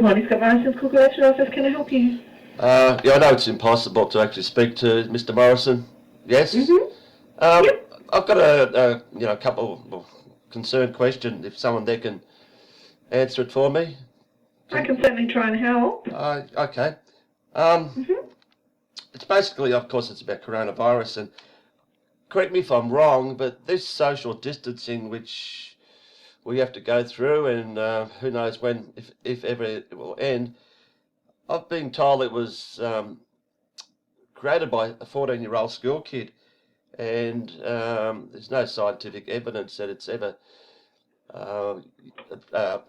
morning, Scott Morrison's Corporation Office. Can I help you? Yeah, I know it's impossible to actually speak to Mr. Morrison. Yes. Yep. I've got a couple of concerned question. If someone there can answer it for me. I can certainly try and help. Okay. It's basically, of course, it's about coronavirus, and correct me if I'm wrong, but this social distancing which we have to go through, and who knows when, if ever it will end. I've been told it was created by a 14-year-old school kid, and there's no scientific evidence that it's ever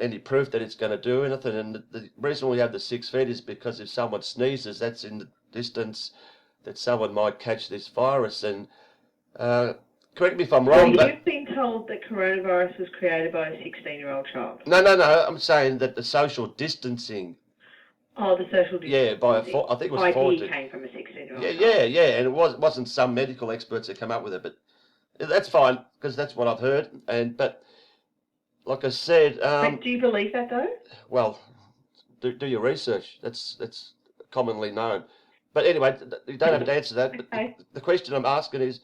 any proof that it's going to do anything. And the reason we have the 6 feet is because if someone sneezes, that's in the distance that someone might catch this virus. And correct me if I'm wrong, but you've been told that coronavirus was created by a 16-year-old child. No. I'm saying that the social distancing. Oh, the social distancing. Yeah, I think it was 14. Came from a 16-year-old Yeah, child. yeah, and it wasn't some medical experts that come up with it, but that's fine because that's what I've heard. But like I said, but do you believe that though? Well, do your research. That's commonly known. But anyway, you don't have to answer that. Okay. But the question I'm asking is,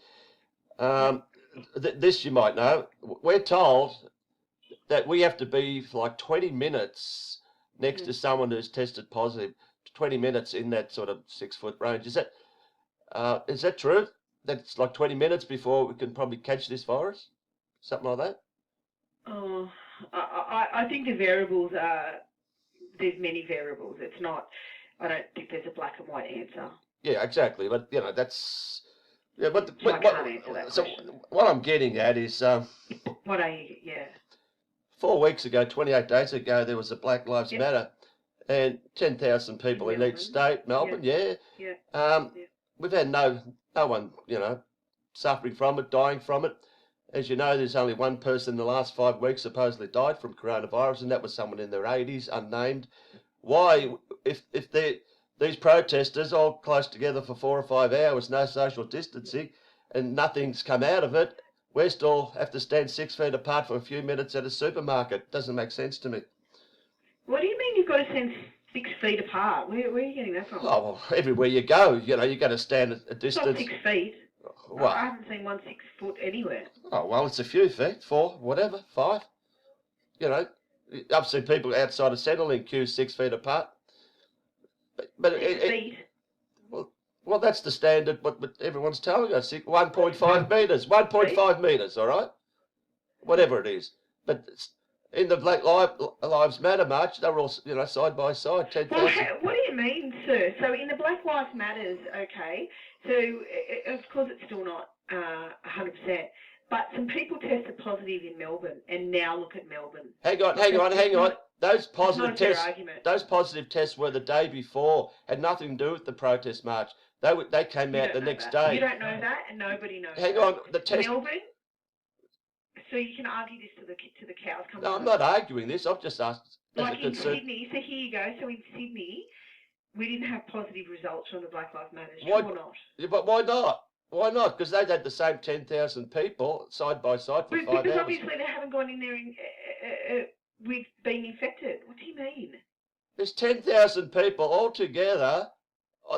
this you might know. We're told that we have to be for like 20 minutes next to someone who's tested positive, 20 minutes in that sort of 6 foot range. Is that true? That it's like 20 minutes before we can probably catch this virus? Something like that? Oh, I think the variables are, there's many variables. It's not, I don't think there's a black and white answer. Yeah, exactly. But, that's... Yeah, but I can't answer that question. What I'm getting at is... what are you... Yeah. 4 weeks ago, 28 days ago, there was a Black Lives Matter, and 10,000 people in each state. Melbourne, yeah. We've had no one, suffering from it, dying from it. As you know, there's only one person in the last 5 weeks supposedly died from coronavirus, and that was someone in their 80s, unnamed. Why, if these protesters all close together for 4 or 5 hours, no social distancing, and nothing's come out of it, we still have to stand 6 feet apart for a few minutes at a supermarket? Doesn't make sense to me. What do you mean you've got to stand 6 feet apart? Where are you getting that from? Oh, well, everywhere you go, you've got to stand at a distance. It's not 6 feet. Well, I haven't seen 1 6 foot anywhere. Oh, well, it's a few feet, 4, whatever, 5. I've seen people outside of Centrelink queues 6 feet apart. But 6 feet? Well, that's the standard, what everyone's telling us, 1.5 metres, 1.5 metres, all right? Whatever it is. But in the Black Lives Matter march, they were all, side by side, 10,000. Well, what do you mean, sir? So in the Black Lives Matters, okay, so of course it's still not 100%, but some people tested positive in Melbourne, and now look at Melbourne. Hang on. Those positive tests were the day before, had nothing to do with the protest march. They came out the next day. You don't know that, and nobody knows. Hang on, the test. Melbourne. So you can argue this to the cows come home. No, I'm not arguing this. I've just asked. Like in Sydney, so here you go. So in Sydney, we didn't have positive results from the Black Lives Matter. True or not? Yeah, but why not? Why not? Because they had the same 10,000 people side by side for 5 hours. Because obviously they haven't gone in there with being infected. What do you mean? There's 10,000 people all together.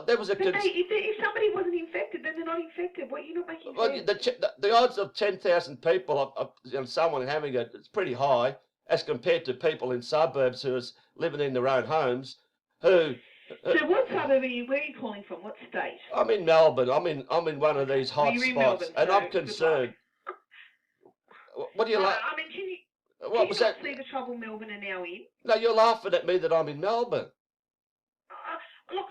There was a. But if somebody wasn't infected, then they're not infected. What, you're not making sense. The odds of 10,000 people of someone having it, it's pretty high as compared to people in suburbs who are living in their own homes. So what suburb are you? Where are you calling from? What state? I'm in Melbourne. I'm in one of these hot spots, Melbourne, and I'm concerned. What do you like? I mean, can you that? See the trouble Melbourne are now in? No, you're laughing at me that I'm in Melbourne. Look,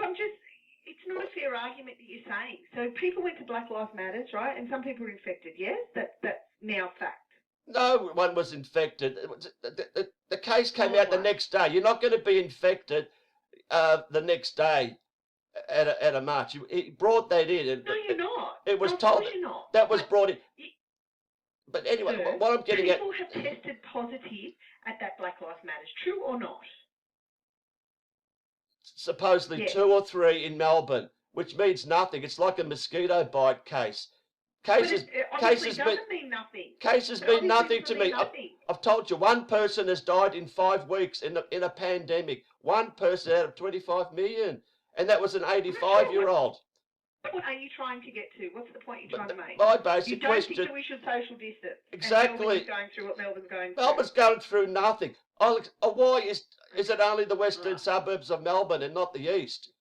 it's not a fair argument that you're saying. So people went to Black Lives Matters, right? And some people were infected, yes? That's now fact. No one was infected. The case came out the next day. You're not going to be infected the next day at a march. He brought that in. No, you're not. It was told you're not. That was brought in. But anyway, sir, what I'm getting people have tested positive at that Black Lives Matters. True or not? Supposedly 2 or 3 in Melbourne, which means nothing. It's like a mosquito bite case. Cases, cases doesn't mean nothing. Cases mean nothing to me. I've told you, one person has died in 5 weeks in a pandemic. One person out of 25 million. And that was an 85-year-old. What are you trying to get to? What's the point you're trying to make? My basic question... You don't think that we should social distance? Exactly. Melbourne's going through what Melbourne's going through. Melbourne's going through nothing. Why is it only the western suburbs of Melbourne and not the east?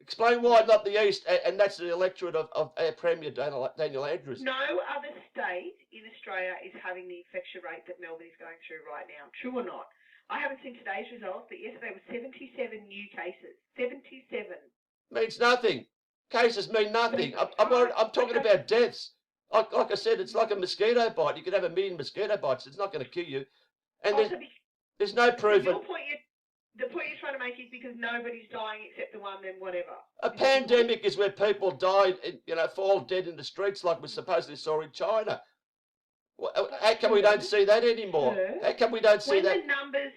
Explain why not the east, and that's the electorate of our Premier Daniel Andrews. No other state in Australia is having the infection rate that Melbourne is going through right now. True or not? I haven't seen today's results, but yesterday was 77 new cases. 77. Means nothing. Cases mean nothing. I'm talking about deaths. Like I said, it's like a mosquito bite. You could have 1 million mosquito bites. It's not going to kill you. And there's no proof. The point you're trying to make is because nobody's dying except the one, then whatever. A pandemic is where people died, fall dead in the streets like we supposedly saw in China. How come we don't see that anymore? How come we don't see that? When the numbers,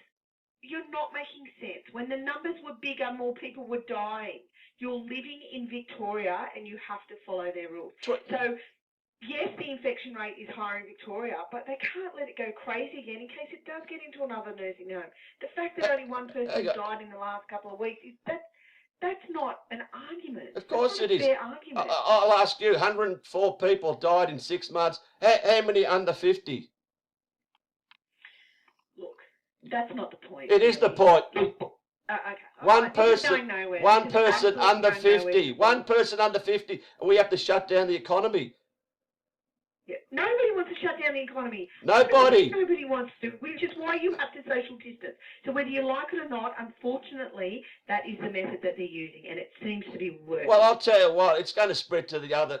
you're not making sense. When the numbers were bigger, more people were dying. You're living in Victoria and you have to follow their rules. So, yes, the infection rate is higher in Victoria, but they can't let it go crazy again in case it does get into another nursing home. The fact that only one person died in the last couple of weeks, that's not an argument. Of course it is. Fair argument. I'll ask you, 104 people died in 6 months. How many under 50? Look, that's not the point. It is the point. Okay. One person under 50. One person under 50, and we have to shut down the economy. Yeah. Nobody wants to shut down the economy. Nobody wants to, which is why you have to social distance. So whether you like it or not, unfortunately, that is the method that they're using, and it seems to be working. Well, I'll tell you what, it's going to spread to the other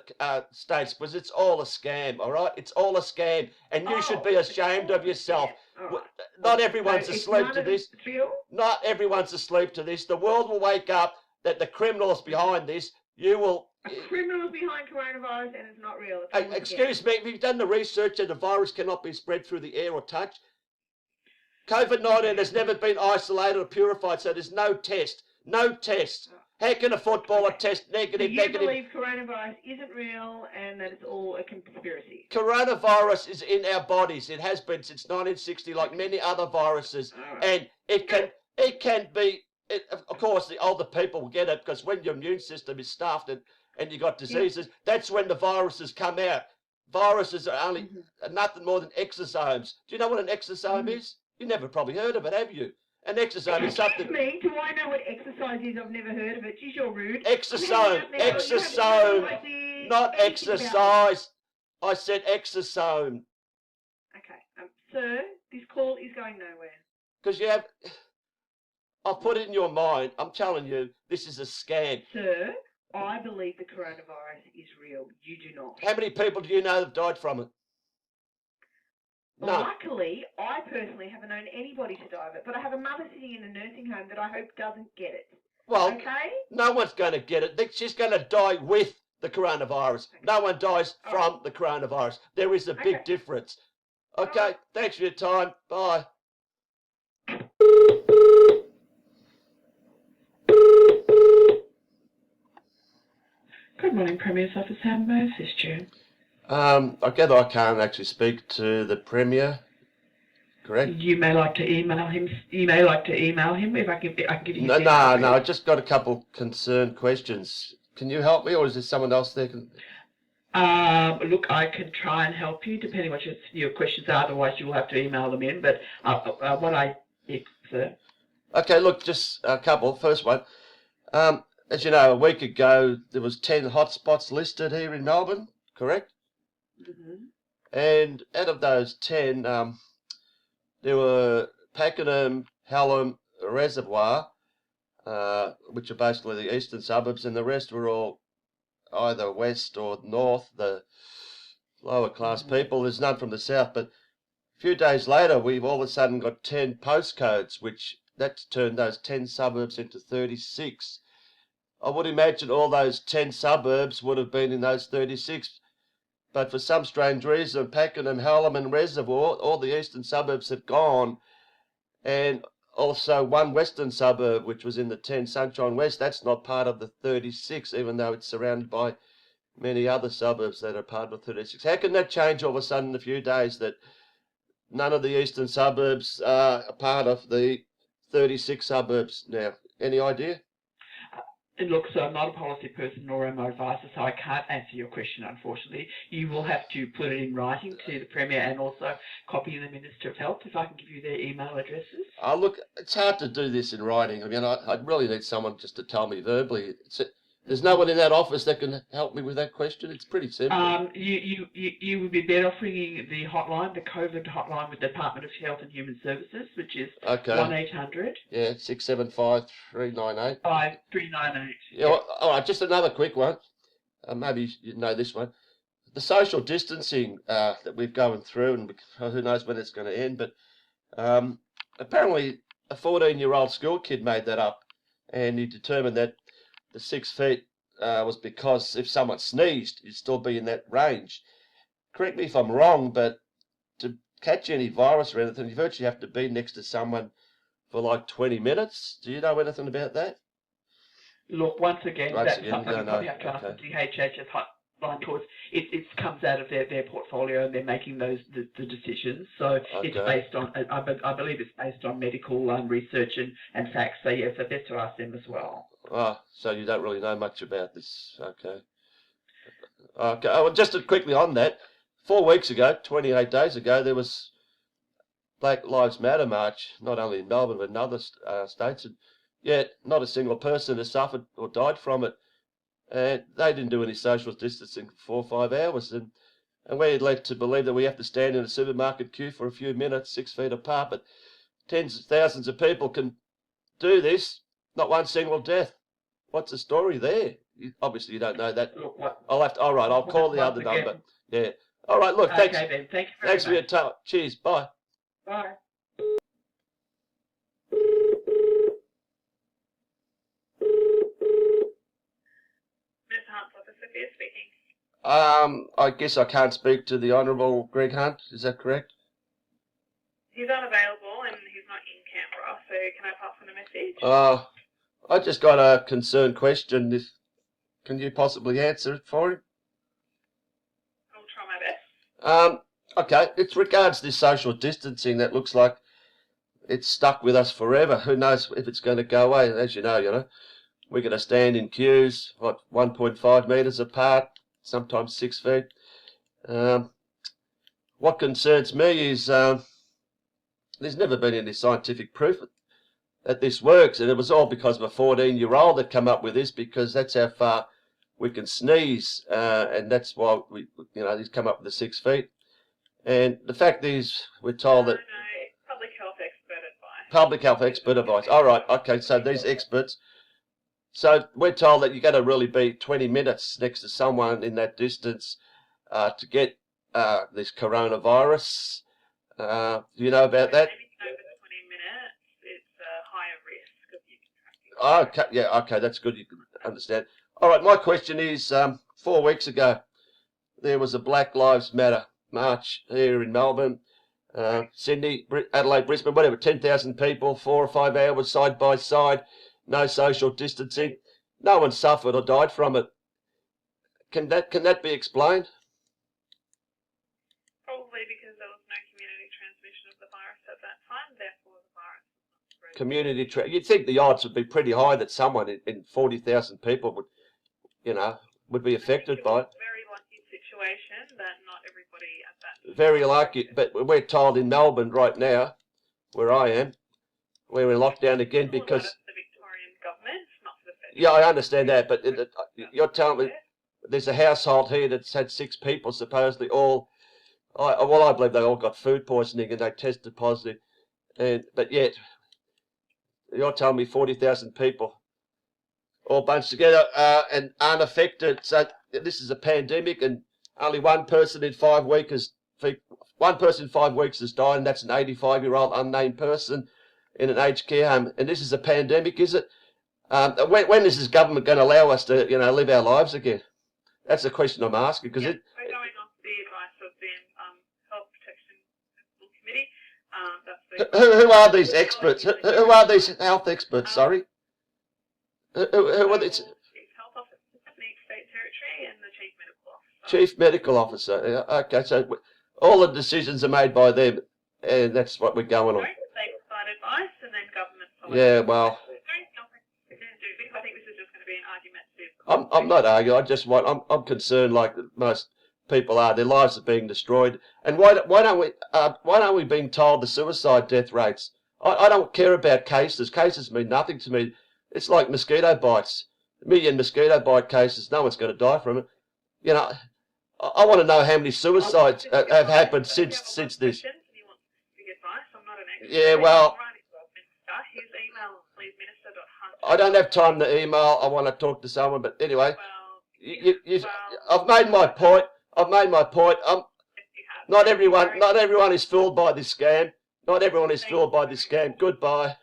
states because it's all a scam, all right? It's all a scam, and you should be ashamed of yourself. Right. Not everyone's asleep to this. Not everyone's asleep to this. The world will wake up that the criminals behind this, criminals behind coronavirus, and it's not real. Excuse me, have you done the research that the virus cannot be spread through the air or touch? COVID-19 has never been isolated or purified, so there's no test. No test. How can a footballer test negative? So you believe coronavirus isn't real and that it's all a conspiracy? Coronavirus is in our bodies. It has been since 1960, like many other viruses. Right. And it can be, of course, the older people will get it because when your immune system is stuffed and you got diseases, that's when the viruses come out. Viruses are only nothing more than exosomes. Do you know what an exosome is? You never probably heard of it, have you? An exosome is something... Excuse me, do I know what exercise is? I've never heard of it. Geez, you're rude. Exosome. Not exercise. I said exosome. Okay. Sir, this call is going nowhere. Because you have... I'll put it in your mind. I'm telling you, this is a scam. Sir, I believe the coronavirus is real. You do not. How many people do you know have died from it? No. Luckily, I personally haven't known anybody to die of it, but I have a mother sitting in a nursing home that I hope doesn't get it. Well, okay? No one's going to get it. She's going to die with the coronavirus. Okay. No one dies from the coronavirus. There is a big difference. Okay, thanks for your time. Bye. Good morning, Premier's office. How may I assist you? I gather I can't actually speak to the Premier, correct? You may like to email him. If I can give you. No. I just got a couple concerned questions. Can you help me, or is there someone else there? Look, I can try and help you, depending what your questions are. Otherwise, you'll have to email them in. But sir. Okay, look, just a couple. First one. As you know, a week ago there was 10 hotspots listed here in Melbourne, correct? Mm-hmm. And out of those 10, there were Pakenham, Hallam, Reservoir, which are basically the eastern suburbs, and the rest were all either west or north, the lower class people. There's none from the south, but a few days later we've all of a sudden got 10 postcodes, which that's turned those 10 suburbs into 36. I would imagine all those 10 suburbs would have been in those 36. But for some strange reason, Pakenham, Hallam and Reservoir, all the eastern suburbs have gone. And also one western suburb, which was in the 10, Sunshine West, that's not part of the 36, even though it's surrounded by many other suburbs that are part of 36. How can that change all of a sudden in a few days that none of the eastern suburbs are a part of the 36 suburbs now? Any idea? Look, so I'm not a policy person nor am I advisor, so I can't answer your question, unfortunately. You will have to put it in writing to the Premier and also copy the Minister of Health, if I can give you their email addresses. Oh, look, it's hard to do this in writing. I mean, I'd really need someone just to tell me verbally. There's no one in that office that can help me with that question. It's pretty simple. You would be better off ringing the hotline, the COVID hotline with the Department of Health and Human Services, which is 1-800. Yeah, 675 398. 5398. Yeah. Well, all right, just another quick one. Maybe you know this one. The social distancing that we're going through, and who knows when it's going to end, but apparently a 14-year-old school kid made that up, and he determined that the 6 feet was because if someone sneezed, you'd still be in that range. Correct me if I'm wrong, but to catch any virus or anything, you virtually have to be next to someone for like 20 minutes. Do you know anything about that? Look, once again, that's something you probably have to ask the DHHS hotline towards. It comes out of their portfolio and they're making the decisions. So it's based on, I believe it's based on medical research and facts. So yes, so best to ask them as well. Oh, so you don't really know much about this. Okay. Okay. Oh, well, just quickly on that, 4 weeks ago, 28 days ago, there was Black Lives Matter march, not only in Melbourne but in other states, and yet not a single person has suffered or died from it. And they didn't do any social distancing for 4 or 5 hours, and we're led to believe that we have to stand in a supermarket queue for a few minutes, 6 feet apart. But tens of thousands of people can do this, not one single death. What's the story there? Obviously, you don't know that. I'll have to. All right, I'll call the other number. Yeah. All right. Look, thanks. Okay, then. Thank you very much. Thanks for your time. Cheers. Bye. Bye. Ms. Hunt's office, Sophia speaking. I guess I can't speak to the Honourable Greg Hunt. Is that correct? He's unavailable and he's not in Canberra, so can I pass on a message? I just got a concerned question. Can you possibly answer it for him? I'll try my best. Okay. It regards this social distancing that looks like it's stuck with us forever. Who knows if it's going to go away? As you know, we're going to stand in queues, 1.5 metres apart, sometimes 6 feet. What concerns me is there's never been any scientific proof that this works, and it was all because of a 14-year-old that came up with this, because that's how far we can sneeze, and that's why he's come up with the 6 feet. And the fact is, we're told that public health expert advice. Public health expert advice. All right, okay. So these experts. So we're told that you got to really be 20 minutes next to someone in that distance to get this coronavirus. Do you know about that? Oh, okay, yeah, okay, that's good. You can understand. All right, my question is, 4 weeks ago, there was a Black Lives Matter march here in Melbourne, Sydney, Adelaide, Brisbane, whatever, 10,000 people, 4 or 5 hours side by side, no social distancing. No one suffered or died from it. Can that be explained? Probably because there was no community transmission of the virus at that time, therefore the virus was not spread. You'd think the odds would be pretty high that someone in 40,000 people would be affected by it. Very lucky situation that not everybody at that. Very lucky, but we're told in Melbourne right now, where I am, we're in lockdown again because. The Victorian government, not the federal. Yeah, I understand that, but you're telling me there's a household here that's had 6 people supposedly all. I believe they all got food poisoning and they tested positive, but yet you're telling me 40,000 people all bunched together and aren't affected. So this is a pandemic, and only one person in 5 weeks has died, and that's an 85-year-old unnamed person in an aged care home. And this is a pandemic, is it? When is this government going to allow us to, live our lives again? That's the question I'm asking, because we're going off the advice of the Health Protection Committee. Who are these experts? Who are these health experts? Sorry. Who are these? Chief Health Officer, each state territory, and the Chief Medical Chief Medical Officer. Okay, so all the decisions are made by them, and that's what we're going on. They provide advice, and then government follows. Yeah, well. Because I think this is just going to be an argumentative. I'm not arguing. I just want. I'm concerned, like most people are. Their lives are being destroyed, and why aren't we being told the suicide death rates? I don't care about cases. Cases mean nothing to me. It's like mosquito bites. A million mosquito bite cases. No one's going to die from it. You know, I want to know how many suicides have happened since this. Yeah, well, I don't have time to email. I want to talk to someone, but anyway, I've made my point. Not everyone is fooled by this scam. Not everyone is fooled by this scam. Goodbye.